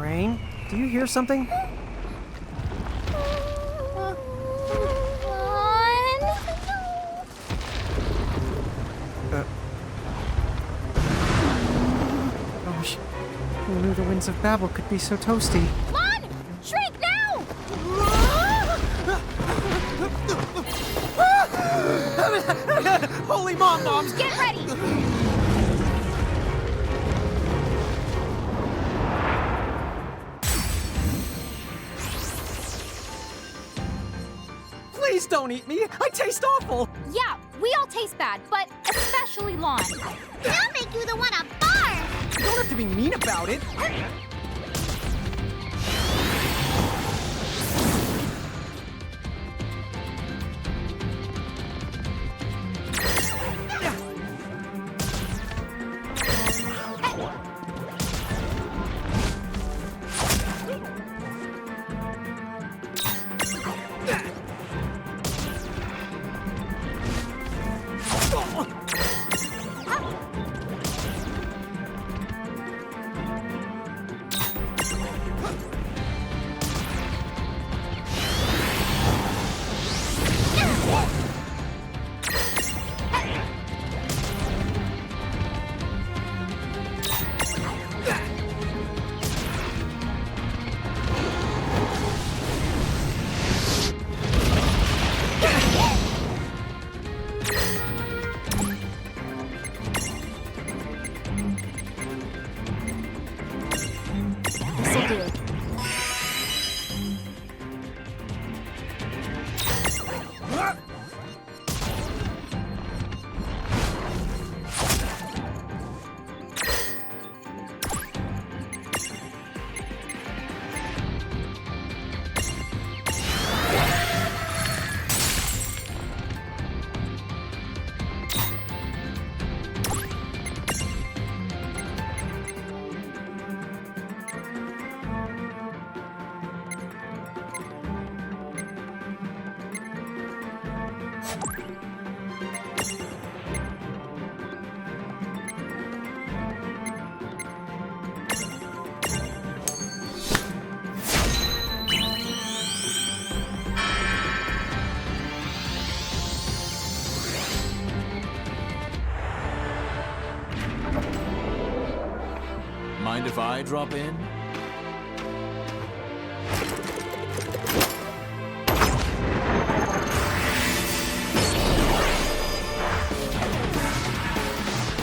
Rain, do you hear something? Gosh, who knew the winds of Babel could be so toasty? Lon! Shrink now! Holy moms! Get ready! Please don't eat me! I taste awful! Yeah, we all taste bad, but especially Lon. They'll make you the one to barf! You don't have to be mean about it! This'll do. Mind if I drop in?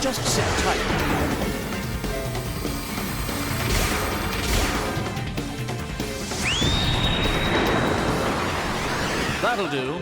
Just sit tight. That'll do.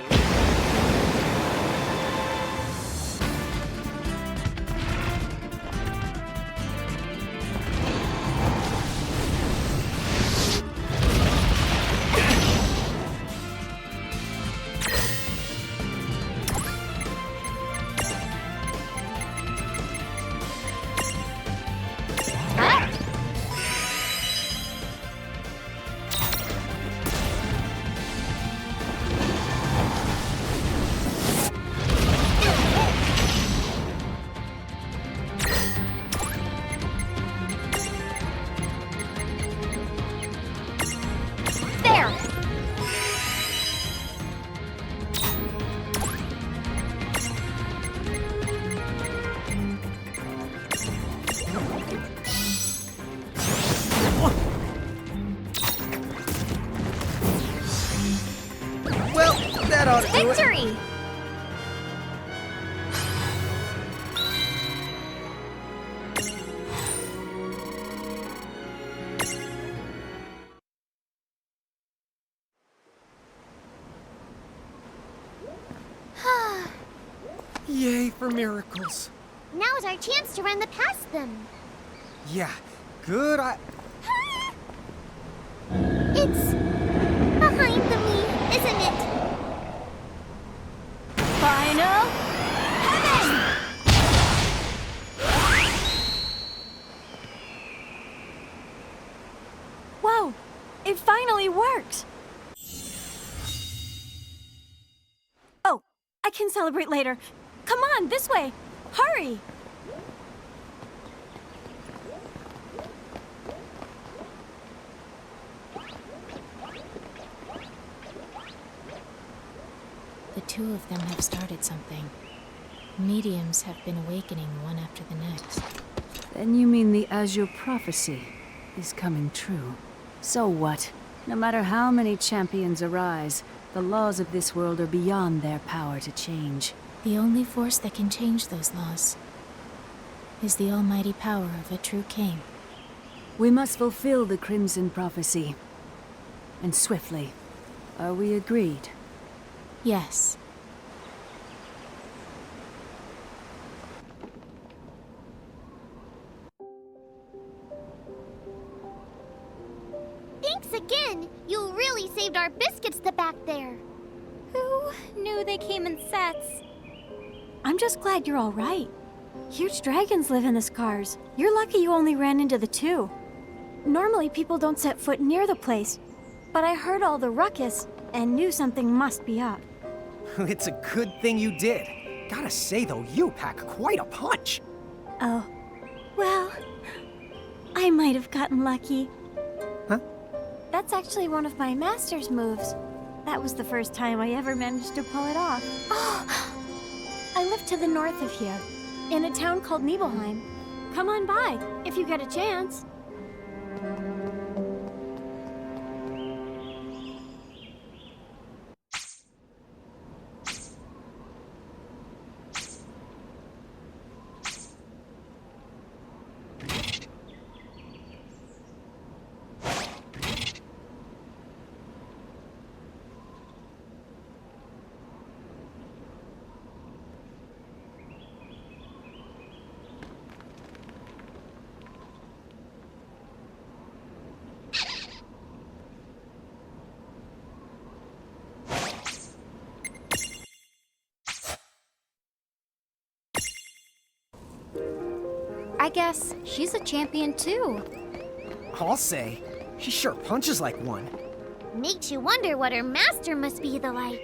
There! Well, that ought to do it. Victory! Yay for miracles. Now's our chance to run the past them. Yeah, good. It's behind the me, isn't it? Final heaven! Whoa! It finally worked! Oh, I can celebrate later. Come on, this way! Hurry! two of them have started something. Mediums have been awakening one after the next. Then you mean the Azure prophecy is coming true. So what? No matter how many champions arise, the laws of this world are beyond their power to change. The only force that can change those laws is the almighty power of a true king. We must fulfill the Crimson Prophecy. And swiftly. Are we agreed? Yes. Thanks again! You really saved our biscuits the back there. Who knew they came in sets? I'm just glad you're all right. Huge dragons live in the scars. You're lucky you only ran into the two. Normally people don't set foot near the place, but I heard all the ruckus and knew something must be up. It's a good thing you did. Gotta say though, you pack quite a punch. Oh, well, I might have gotten lucky. Huh? That's actually one of my master's moves. That was the first time I ever managed to pull it off. I live to the north of here, in a town called Nibelheim. Come on by, if you get a chance. I guess she's a champion too. I'll say, she sure punches like one. Makes you wonder what her master must be like.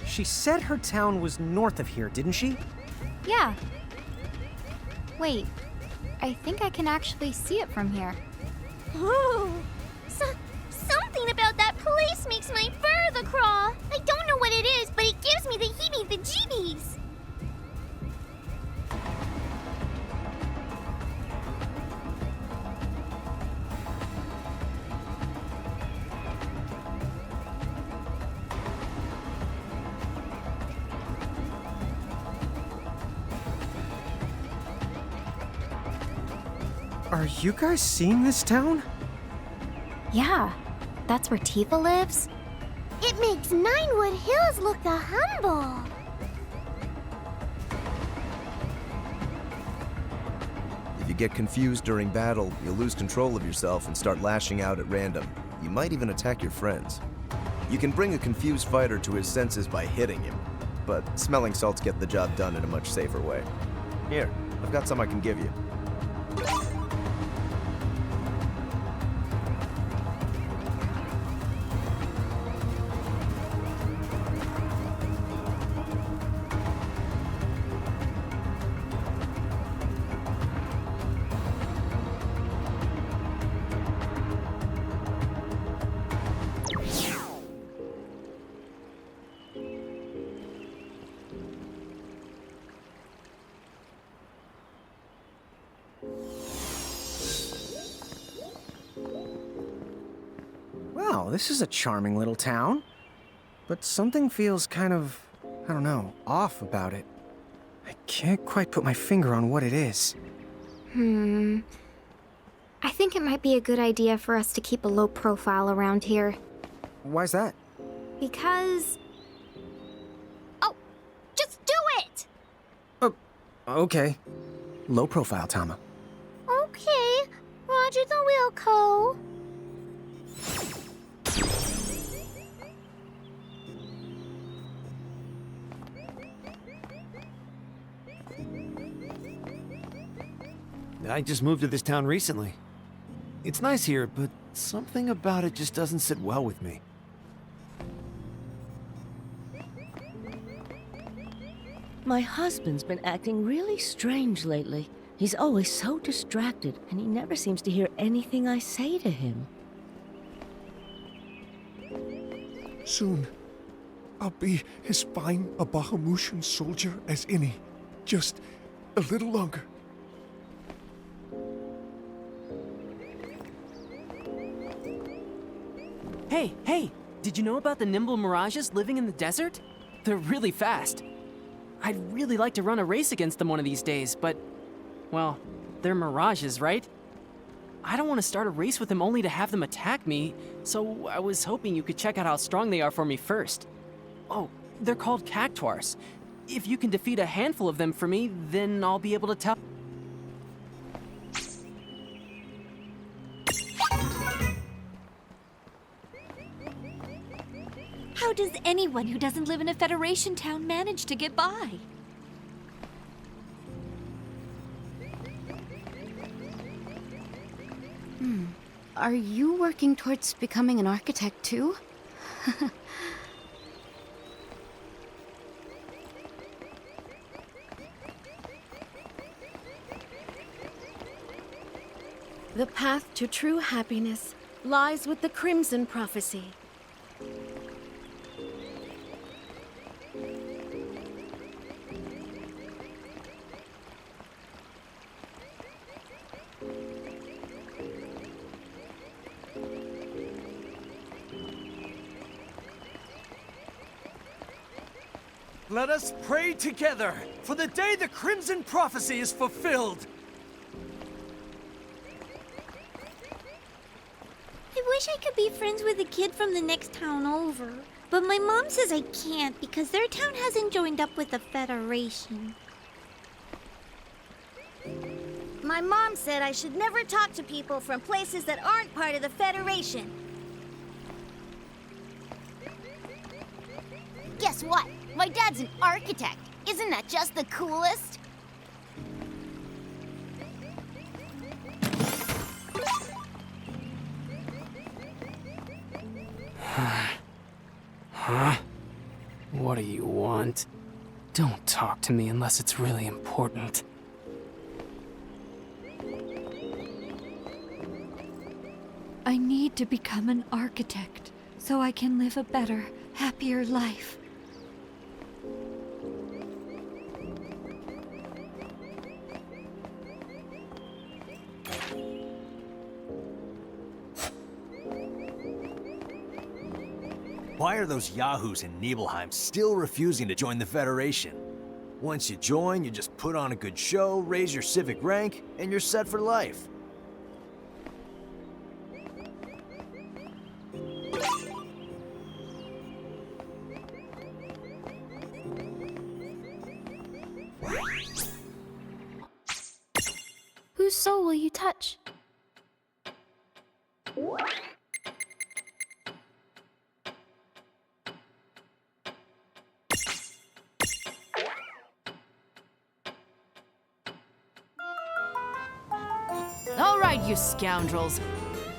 She said her town was north of here, didn't she? Yeah. Wait, I think I can actually see it from here. Ooh, something about that place makes my fur crawl. I don't know what it is, but it gives me the heebie-the-jeebies. Are you guys seeing this town? Yeah, that's where Tifa lives. It makes Ninewood Hills look the humble. If you get confused during battle, you'll lose control of yourself and start lashing out at random. You might even attack your friends. You can bring a confused fighter to his senses by hitting him, but smelling salts get the job done in a much safer way. Here, I've got some I can give you. Well, this is a charming little town. But something feels kind of, I don't know, off about it. I can't quite put my finger on what it is. I think it might be a good idea for us to keep a low profile around here. Why's that? Because... Oh, just do it! Okay. Low profile, Tama. Okay, Roger the Wilco. I just moved to this town recently. It's nice here, but something about it just doesn't sit well with me. My husband's been acting really strange lately. He's always so distracted, and he never seems to hear anything I say to him. Soon, I'll be as fine a Bahamutian soldier as any. Just a little longer. Hey! Did you know about the nimble mirages living in the desert? They're really fast. I'd really like to run a race against them one of these days, but, well, they're mirages, right? I don't want to start a race with them only to have them attack me, so I was hoping you could check out how strong they are for me first. Oh, they're called cactuars. If you can defeat a handful of them for me, then I'll be able to tell. How does anyone who doesn't live in a Federation town manage to get by? Are you working towards becoming an architect too? The path to true happiness lies with the Crimson Prophecy. Let us pray together for the day the Crimson Prophecy is fulfilled. I wish I could be friends with a kid from the next town over. But my mom says I can't because their town hasn't joined up with the Federation. My mom said I should never talk to people from places that aren't part of the Federation. Guess what? My dad's an architect. Isn't that just the coolest? Huh? What do you want? Don't talk to me unless it's really important. I need to become an architect so I can live a better, happier life. Why are those yahoos in Nibelheim still refusing to join the Federation? Once you join, you just put on a good show, raise your civic rank, and you're set for life. Whose soul will you touch? All right, you scoundrels.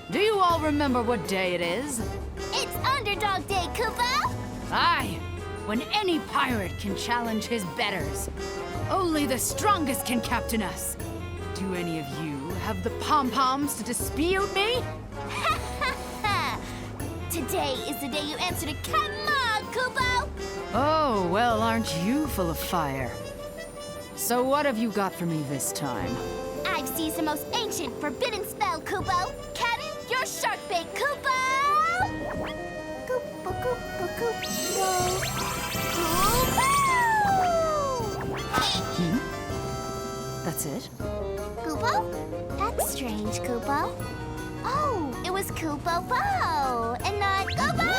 Do you all remember what day it is? It's Underdog Day, Kupo! Aye, when any pirate can challenge his betters. Only the strongest can captain us. Do any of you have the pom-poms to dispute me? Ha ha ha! Today is the day you answer to Come on, Kupo! Oh, well, aren't you full of fire? So what have you got for me this time? I've seized the most ancient, forbidden spell, Kupo! Cannon, your shark bait, Kupo! Kupo, Kupo, Kupo. Kupo! That's it? Kupo? That's strange, Kupo. Oh, it was Kupo Bo, and not Kupo!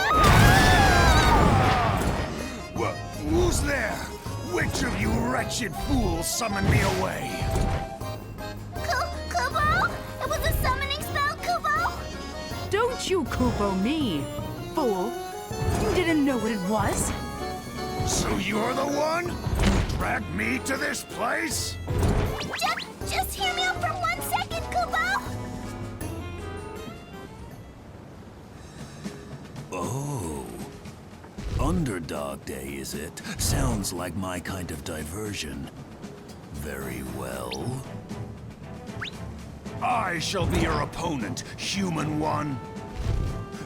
Who's there? Which of you wretched fools summoned me away? Kupo? It was a summoning spell, Kupo? Don't you Kupo me, fool. You didn't know what it was? So you're the one who dragged me to this place? Just hear me out for 1 second, Kupo! Oh. Underdog Day, is it? Sounds like my kind of diversion. Very well. I shall be your opponent, human one.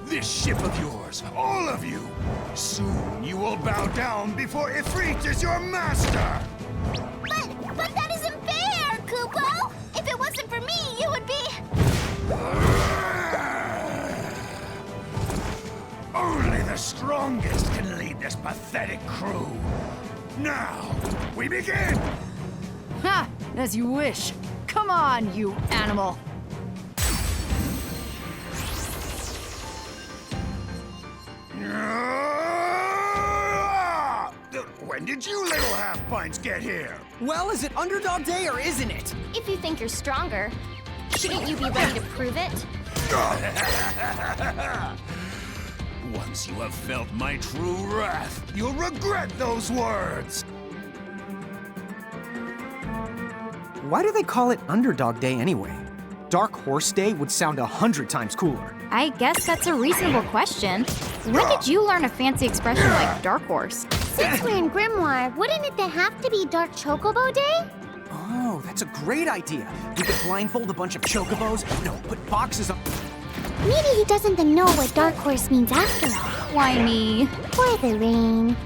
This ship of yours, all of you! Soon you will bow down before Ifrit is your master! But that isn't fair, Kupo! If it wasn't for me, you would be... Only the strongest can lead this pathetic crew. Now, we begin! Ha! As you wish. Come on, you animal. When did you little half-pints get here? Well, is it underdog day or isn't it? If you think you're stronger, shouldn't you be ready to prove it? Once you have felt my true wrath, you'll regret those words! Why do they call it Underdog Day anyway? Dark Horse Day would sound 100 times cooler. I guess that's a reasonable question. When did you learn a fancy expression like Dark Horse? Since we're in Grimoire, wouldn't it have to be Dark Chocobo Day? Oh, that's a great idea. We could blindfold a bunch of chocobos, put boxes on... Maybe he doesn't know what Dark Horse means after all. Why me? For the rain.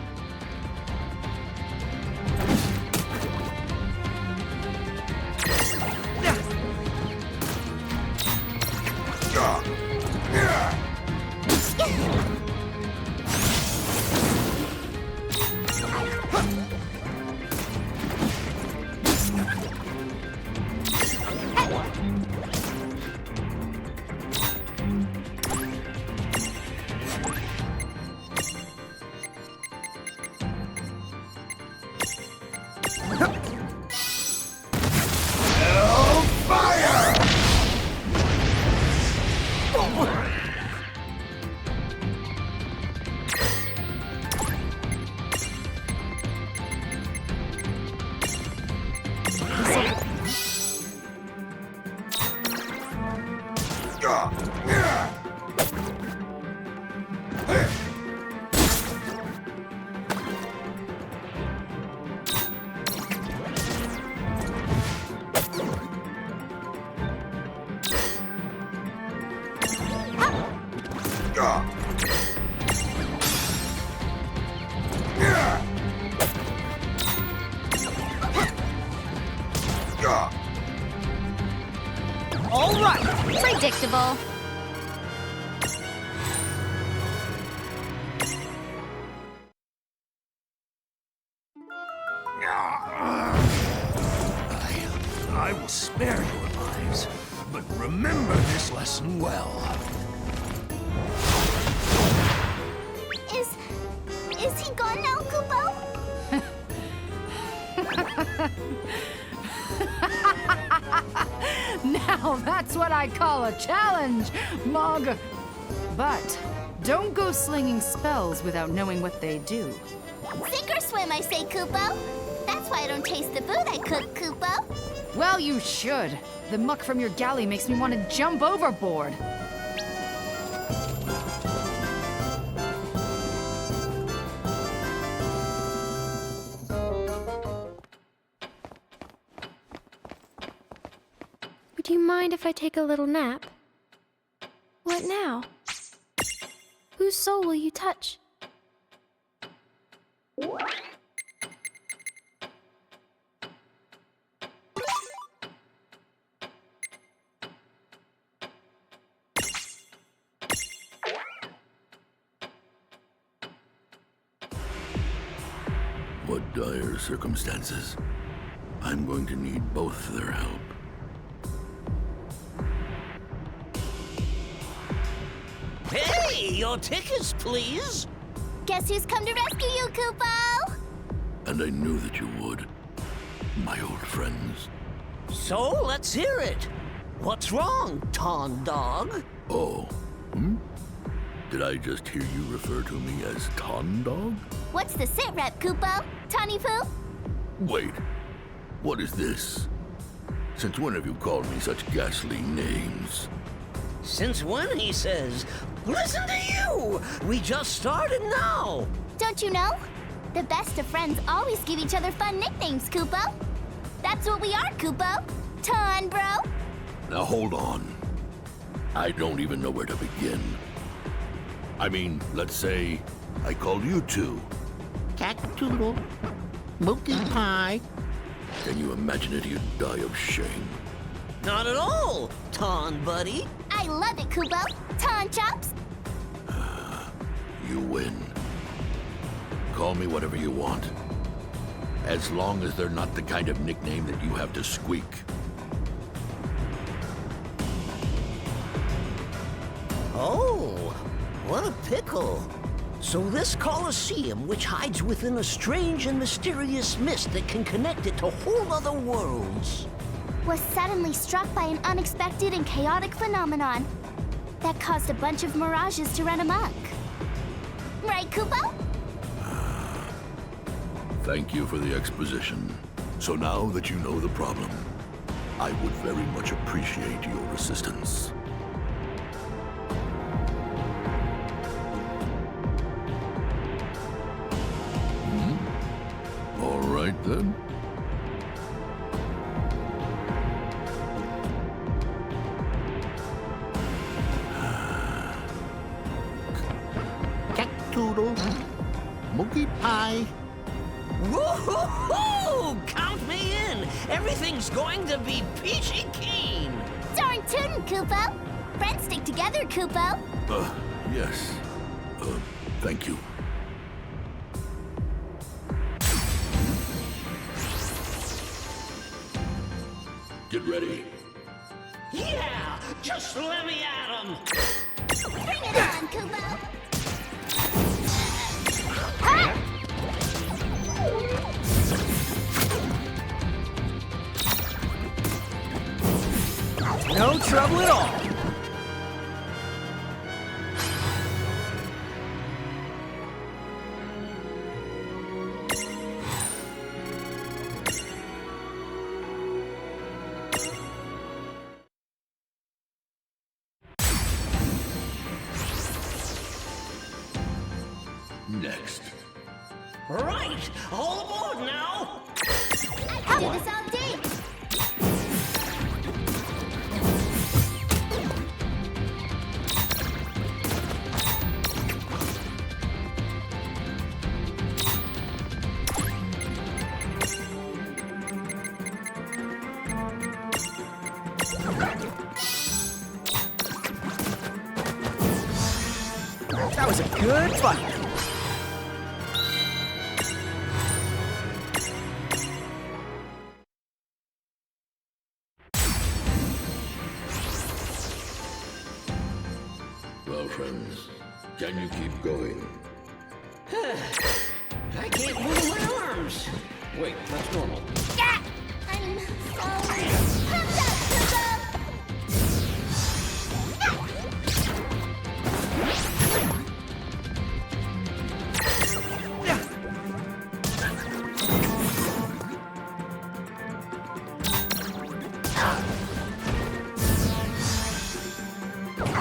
All right. Predictable. I will spare your lives, but remember this lesson well. Is he gone now, Kupo? Now that's what I call a challenge, Mog. But don't go slinging spells without knowing what they do. Sink or swim, I say, Kupo. That's why I don't taste the food I cook, Kupo. Well, you should. The muck from your galley makes me want to jump overboard. Would you mind if I take a little nap? What now? Whose soul will you touch? What dire circumstances. I'm going to need both their help. Hey, your tickets, please. Guess who's come to rescue you, Kupo? And I knew that you would. My old friends. So, let's hear it. What's wrong, Ton Dog? Oh, Did I just hear you refer to me as Ton Dog? What's the sit rep, Kupo? Tawny Poo? Wait, what is this? Since when have you called me such ghastly names? Since when, he says? Listen to you! We just started now! Don't you know? The best of friends always give each other fun nicknames, Kupo. That's what we are, Kupo. Ton, bro. Now hold on. I don't even know where to begin. I mean, let's say I called you two. Cactoodle. Mookie Pie. Can you imagine it? You'd die of shame. Not at all, Ton buddy. I love it, Kubo. Ton chops. You win. Call me whatever you want. As long as they're not the kind of nickname that you have to squeak. Oh, what a pickle. So this Colosseum, which hides within a strange and mysterious mist that can connect it to whole other worlds, Was suddenly struck by an unexpected and chaotic phenomenon that caused a bunch of mirages to run amok. Right, Kubo? Thank you for the exposition. So now that you know the problem, I would very much appreciate your assistance. All right then. Cactoodle. Mookie Pie. Woo-hoo-hoo! Count me in! Everything's going to be peachy keen! Darn tootin', Kubo! Friends stick together, Kubo! Yes. Thank you. Get ready. Yeah! Just let me at 'em! Bring it on, Kubo! Ha! No trouble at all. Next. Right! All aboard now! I can do this all day! That was a good fight. Well, friends, can you keep going? I can't move my arms! Wait, that's normal. Yeah! I'm so pumped up, Kubo!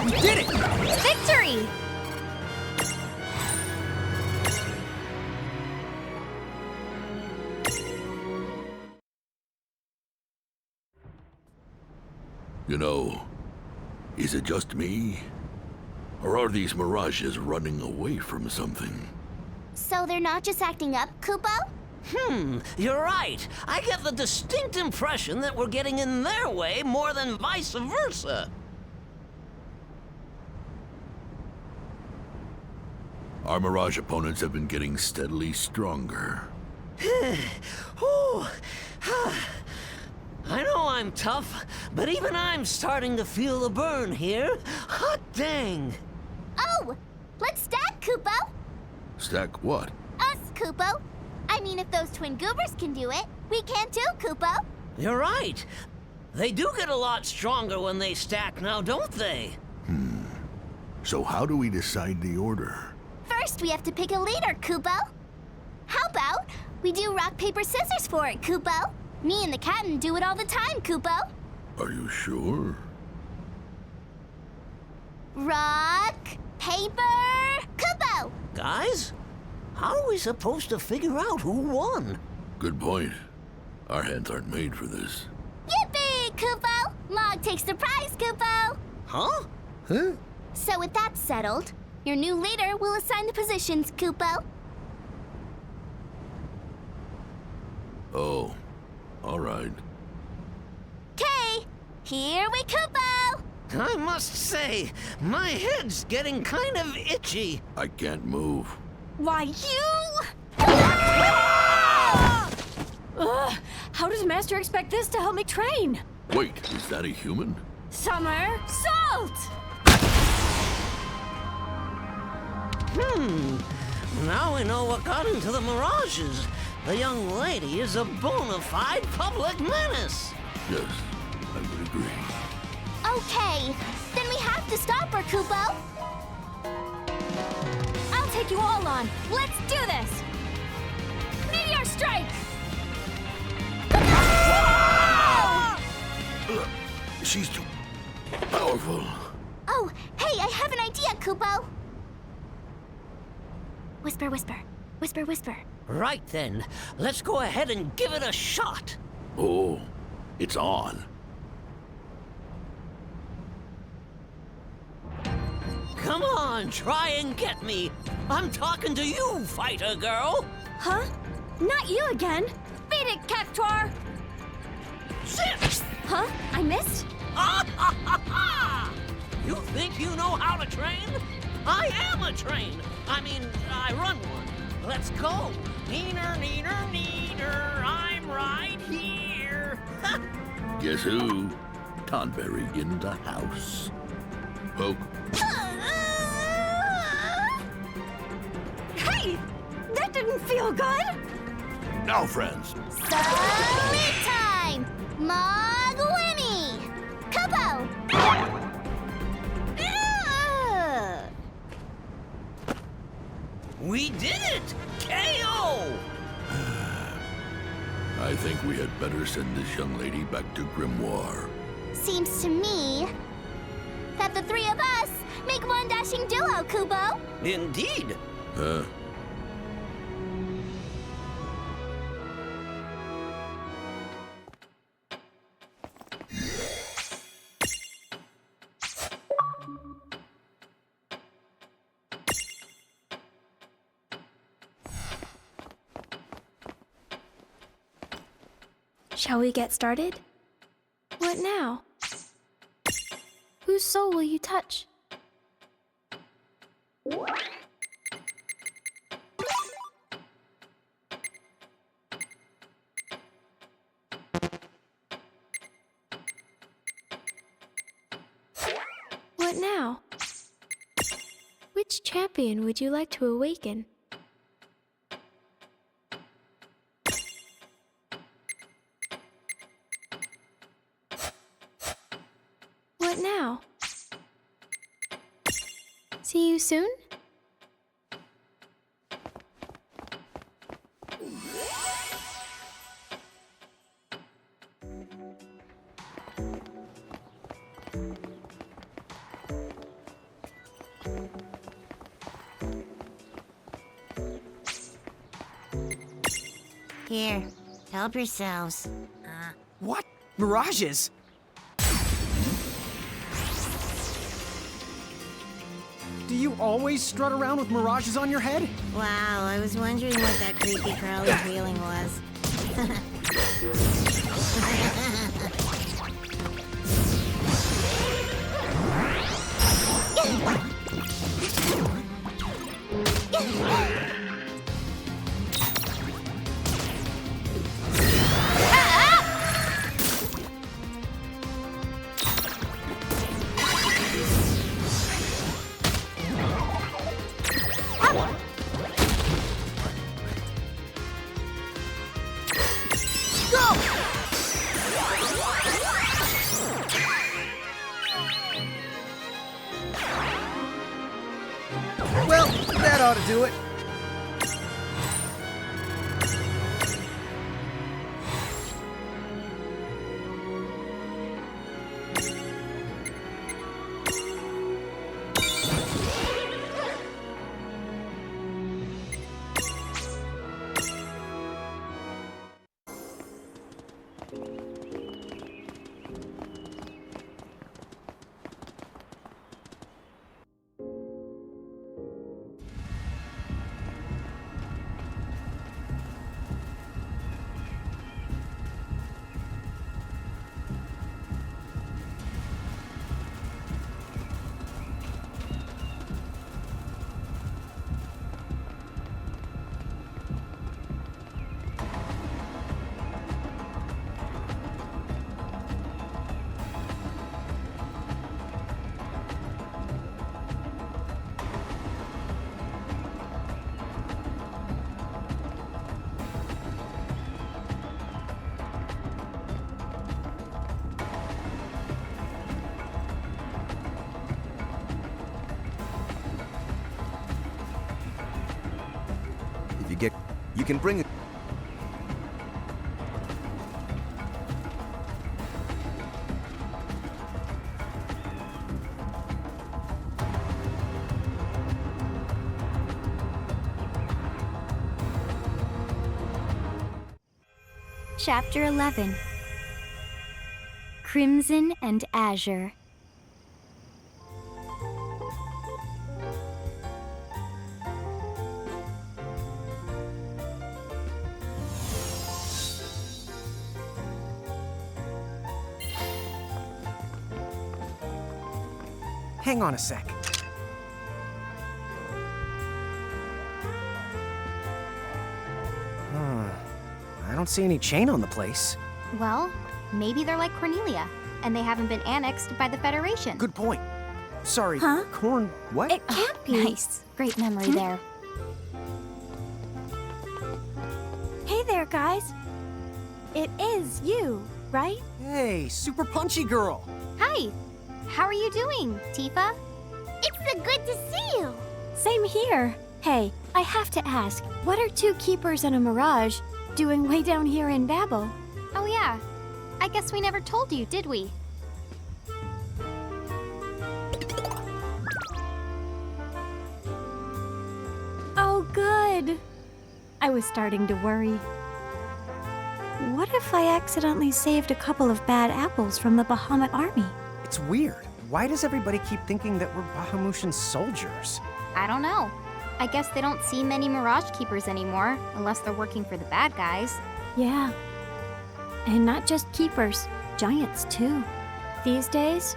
We did it! Victory! You know, is it just me? Or are these mirages running away from something? So they're not just acting up, Kubo? You're right. I get the distinct impression that we're getting in their way more than vice versa. Our mirage opponents have been getting steadily stronger. Ooh. I know I'm tough, but even I'm starting to feel the burn here. Hot dang! Oh! Let's stack, Kubo! Stack what? Us, Kubo! I mean, if those twin goobers can do it, we can too, Kubo! You're right. They do get a lot stronger when they stack now, don't they? So how do we decide the order? First, we have to pick a leader, Kubo. How about we do rock, paper, scissors for it, Kubo? Me and the captain do it all the time, Kubo. Are you sure? Rock, paper, Kubo! Guys, how are we supposed to figure out who won? Good point. Our hands aren't made for this. Yippee, Kubo! Log takes the prize, Kubo! Huh? So with that settled, Your new leader will assign the positions, Kupo. Oh, all right. Okay, here we Kupo! I must say, my head's getting kind of itchy. I can't move. Why, you... Ugh, how does Master expect this to help me train? Wait, is that a human? Summer, salt! Now we know what got into the Mirages. The young lady is a bona fide public menace. Yes, I would agree. Okay, then we have to stop her, Kupo. I'll take you all on. Let's do this! Meteor strike! She's too powerful. Oh, hey, I have an idea, Kupo. Whisper, whisper. Whisper, whisper. Right then, let's go ahead and give it a shot. Oh, it's on. Come on, try and get me. I'm talking to you, fighter girl. Huh? Not you again! Beat it, Cactuar! Sit! Huh? I missed? You think you know how to train? I am a train. I mean, I run one. Let's go. Neener, neener, neener. I'm right here. Guess who? Tonberry in the house. Poke. Hey! That didn't feel good! Now, friends. Salute time! Magwini! Kupo! We did it! KO! I think we had better send this young lady back to Grimoire. Seems to me that the three of us make one dashing duo, Kupo. Indeed. Huh? Shall we get started? What now? Whose soul will you touch? What now? Which champion would you like to awaken? What now? See you soon? Here, help yourselves. What? Mirages? Do you always strut around with mirages on your head? Wow, I was wondering what that creepy crawly feeling was. Well, that ought to do it. You can bring a... Chapter 11. Crimson and Azure. Hang on a sec. I don't see any chain on the place. Well, maybe they're like Cornelia, and they haven't been annexed by the Federation. Good point. Sorry, Huh? Corn... what? It can't be. Nice. Great memory there. Hey there, guys. It is you, right? Hey, super punchy girl. Hi. How are you doing, Tifa? It's so good to see you. Same here. Hey, I have to ask, what are two keepers and a mirage doing way down here in Babel? Oh yeah. I guess we never told you, did we? Oh, good. I was starting to worry. What if I accidentally saved a couple of bad apples from the Bahamut army? It's weird. Why does everybody keep thinking that we're Bahamutian soldiers? I don't know. I guess they don't see many Mirage Keepers anymore, unless they're working for the bad guys. Yeah. And not just keepers, giants too. These days,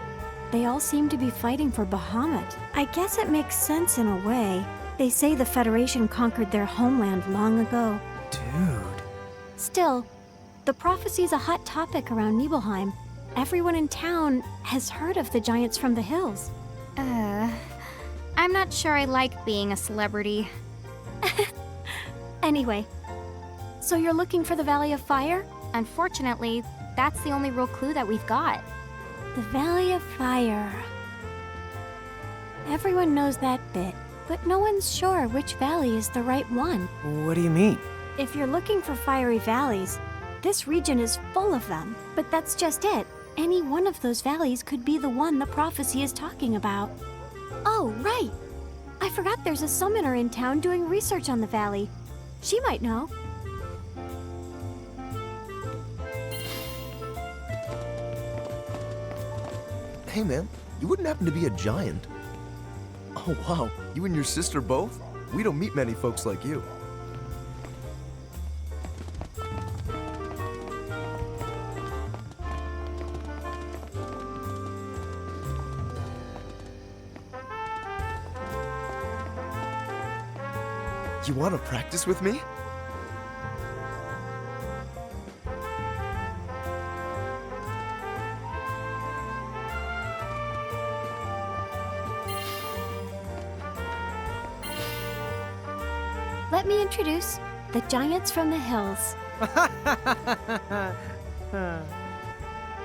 they all seem to be fighting for Bahamut. I guess it makes sense in a way. They say the Federation conquered their homeland long ago. Dude. Still, the prophecy's a hot topic around Nibelheim. Everyone in town has heard of the giants from the hills. I'm not sure I like being a celebrity. Anyway, so you're looking for the Valley of Fire? Unfortunately, that's the only real clue that we've got. The Valley of Fire. Everyone knows that bit, but no one's sure which valley is the right one. What do you mean? If you're looking for fiery valleys, this region is full of them. But that's just it. Any one of those valleys could be the one the prophecy is talking about. Oh, right! I forgot there's a summoner in town doing research on the valley. She might know. Hey man, you wouldn't happen to be a giant? Oh wow, you and your sister both? We don't meet many folks like you. You want to practice with me? Let me introduce the giants from the hills.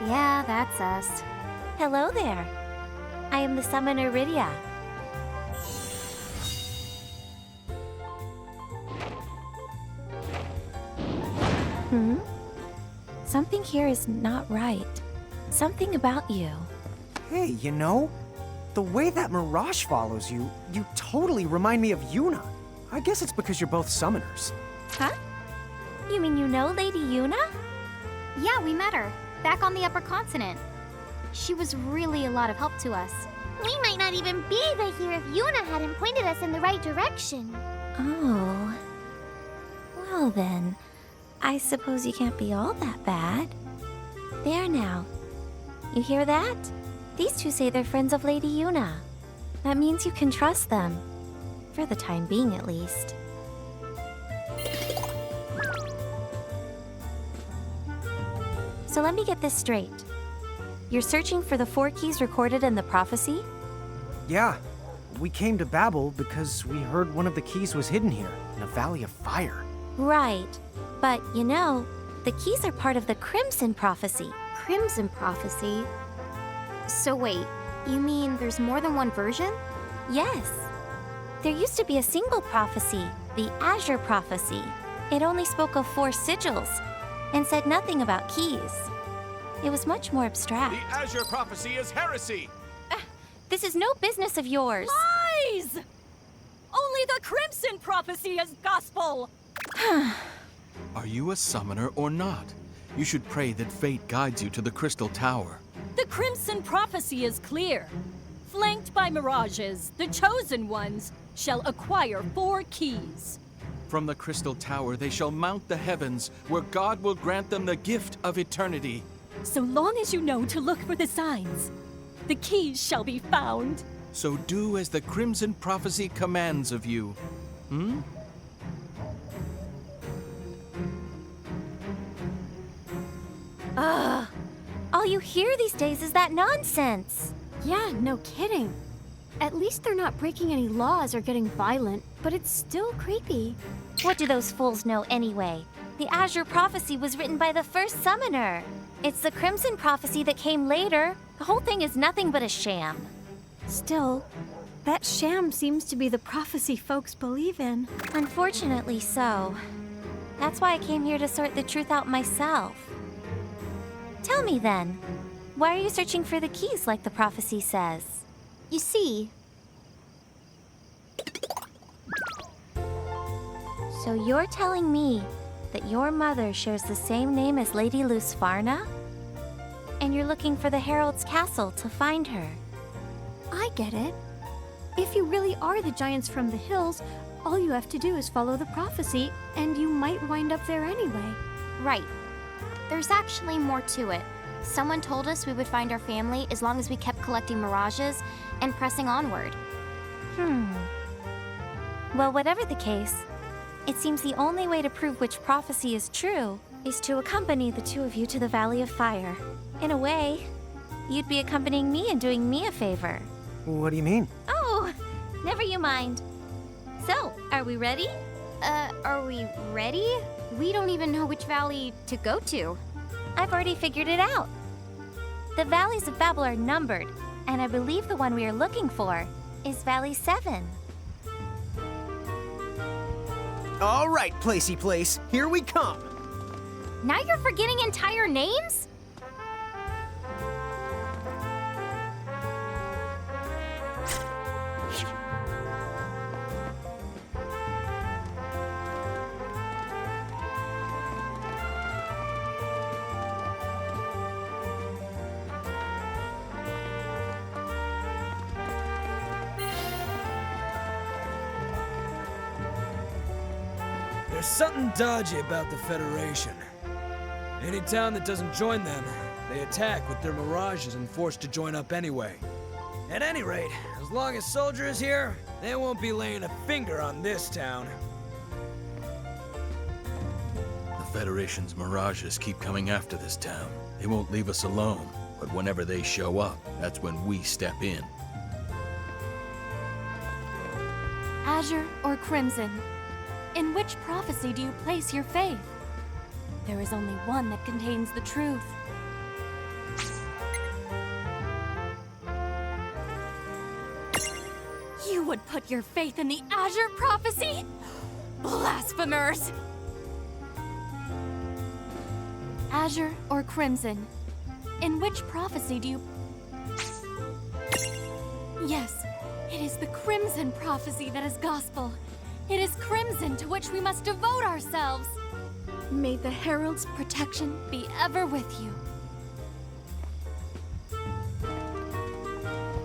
Yeah, that's us. Hello there. I am the summoner Rydia. Something here is not right. Something about you. Hey, you know, the way that Mirage follows you, you totally remind me of Yuna. I guess it's because you're both summoners. Huh? You mean you know Lady Yuna? Yeah, we met her, back on the upper continent. She was really a lot of help to us. We might not even be right here if Yuna hadn't pointed us in the right direction. Oh. Well then, I suppose you can't be all that bad. There now. You hear that? These two say they're friends of Lady Yuna. That means you can trust them. For the time being, at least. So let me get this straight. You're searching for the 4 keys recorded in the prophecy? Yeah, we came to Babel because we heard one of the keys was hidden here, in a valley of fire. Right. But, you know, the keys are part of the Crimson Prophecy. Crimson Prophecy? So wait, you mean there's more than one version? Yes. There used to be a single prophecy, the Azure Prophecy. It only spoke of 4 sigils and said nothing about keys. It was much more abstract. The Azure Prophecy is heresy! This is no business of yours. Lies! Only the Crimson Prophecy is gospel! Are you a summoner or not? You should pray that fate guides you to the Crystal Tower. The Crimson Prophecy is clear. Flanked by mirages, the Chosen Ones shall acquire 4 keys. From the Crystal Tower they shall mount the heavens, where God will grant them the gift of eternity. So long as you know to look for the signs, the keys shall be found. So do as the Crimson Prophecy commands of you. Hmm? Ugh. All you hear these days is that nonsense. Yeah, no kidding. At least they're not breaking any laws or getting violent, but it's still creepy. What do those fools know anyway? The Azure Prophecy was written by the first summoner. It's the Crimson Prophecy that came later. The whole thing is nothing but a sham. Still, that sham seems to be the prophecy folks believe in. Unfortunately so. That's why I came here to sort the truth out myself. Tell me then, why are you searching for the keys like the prophecy says? You see, So you're telling me that your mother shares the same name as Lady Lusfarna? And you're looking for the Herald's castle to find her? I get it. If you really are the giants from the hills, all you have to do is follow the prophecy, and you might wind up there anyway. right. There's actually more to it. Someone told us we would find our family as long as we kept collecting mirages and pressing onward. Well, whatever the case, it seems the only way to prove which prophecy is true is to accompany the 2 of you to the Valley of Fire. In a way, you'd be accompanying me and doing me a favor. What do you mean? Oh, never you mind. So, are we ready? Are we ready? We don't even know which valley to go to. I've already figured it out. The valleys of Babel are numbered, and I believe the one we are looking for is Valley 7. All right, Placey Place, here we come. Now you're forgetting entire names? There's something dodgy about the Federation. Any town that doesn't join them, they attack with their mirages and force to join up anyway. At any rate, as long as Soldier is here, they won't be laying a finger on this town. The Federation's mirages keep coming after this town. They won't leave us alone, but whenever they show up, that's when we step in. Azure or Crimson? In which prophecy do you place your faith? There is only one that contains the truth. You would put your faith in the Azure prophecy? Blasphemers! Azure or Crimson? In which prophecy do you... Yes, it is the Crimson prophecy that is gospel. It is Crimson to which we must devote ourselves. May the Herald's protection be ever with you.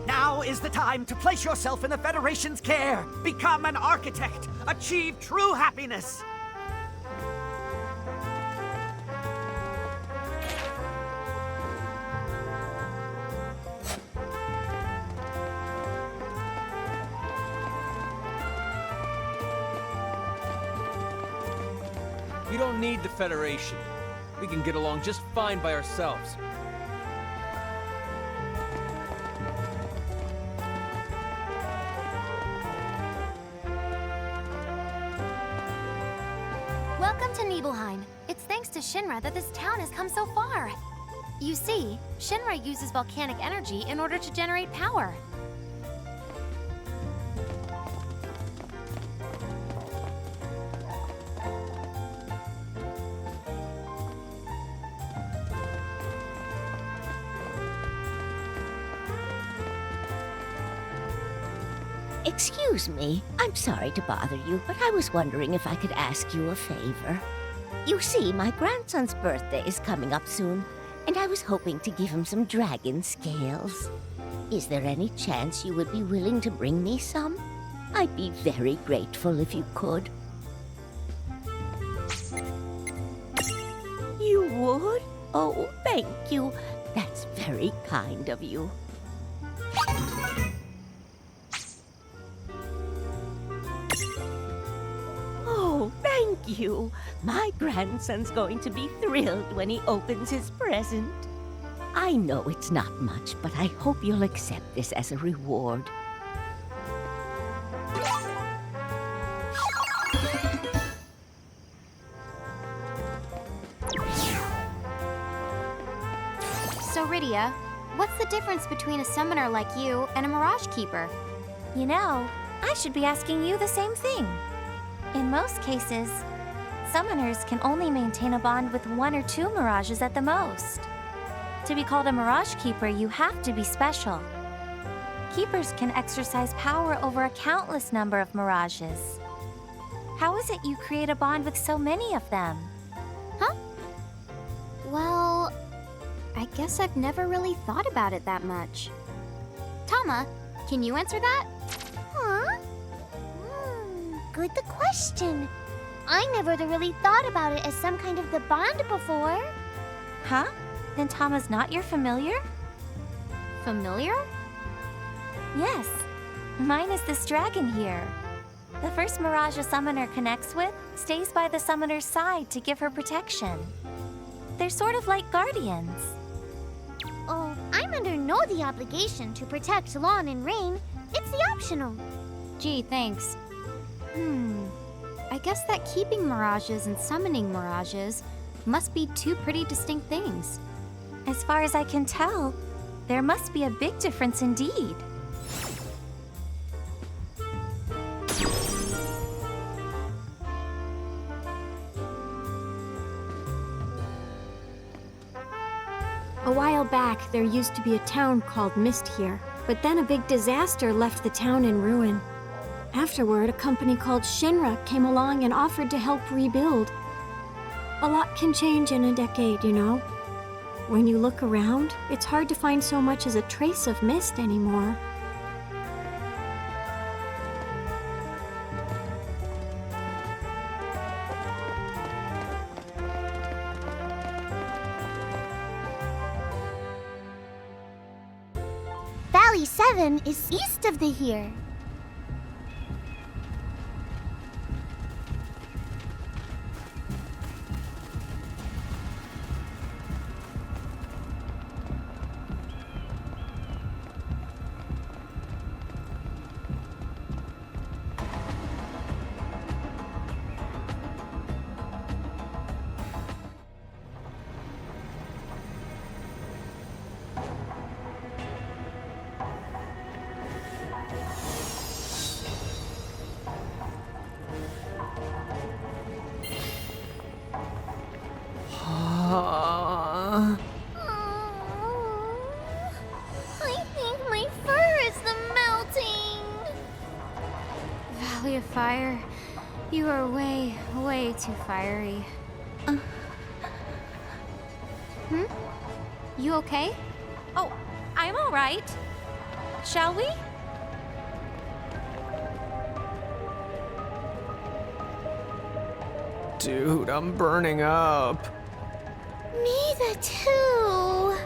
Now is the time to place yourself in the Federation's care. Become an architect. Achieve true happiness. We don't need the Federation. We can get along just fine by ourselves. Welcome to Nibelheim. It's thanks to Shinra that this town has come so far. You see, Shinra uses volcanic energy in order to generate power. Excuse me, I'm sorry to bother you, but I was wondering if I could ask you a favor. You see, my grandson's birthday is coming up soon, and I was hoping to give him some dragon scales. Is there any chance you would be willing to bring me some? I'd be very grateful if you could. You would? Oh, thank you. That's very kind of you. Oh, thank you. My grandson's going to be thrilled when he opens his present. I know it's not much, but I hope you'll accept this as a reward. So, Rydia, what's the difference between a summoner like you and a Mirage Keeper? You know, I should be asking you the same thing. In most cases, summoners can only maintain a bond with 1 or 2 mirages at the most. To be called a Mirage Keeper, you have to be special. Keepers can exercise power over a countless number of mirages. How is it you create a bond with so many of them? Huh? Well, I guess I've never really thought about it that much. Tama, can you answer that? Huh? Good question. I never really thought about it as some kind of the bond before. Huh? Then Tama's not your familiar? Familiar? Yes. Mine is this dragon here. The first Mirage a summoner connects with stays by the summoner's side to give her protection. They're sort of like guardians. Oh, I'm under no the obligation to protect Lawn and Rain. It's the optional. Gee, thanks. I guess that keeping mirages and summoning mirages must be 2 pretty distinct things. As far as I can tell, there must be a big difference indeed. A while back, there used to be a town called Mist here, but then a big disaster left the town in ruin. Afterward, a company called Shinra came along and offered to help rebuild. A lot can change in a decade, you know. When you look around, it's hard to find so much as a trace of mist anymore. Valley 7 is east of the here. I think my fur is melting. Valley of Fire, you are way, way too fiery. You okay? Oh, I'm all right. Shall we? Dude, I'm burning up. Me too.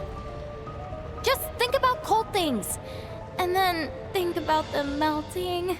Just think about cold things, and then think about them melting.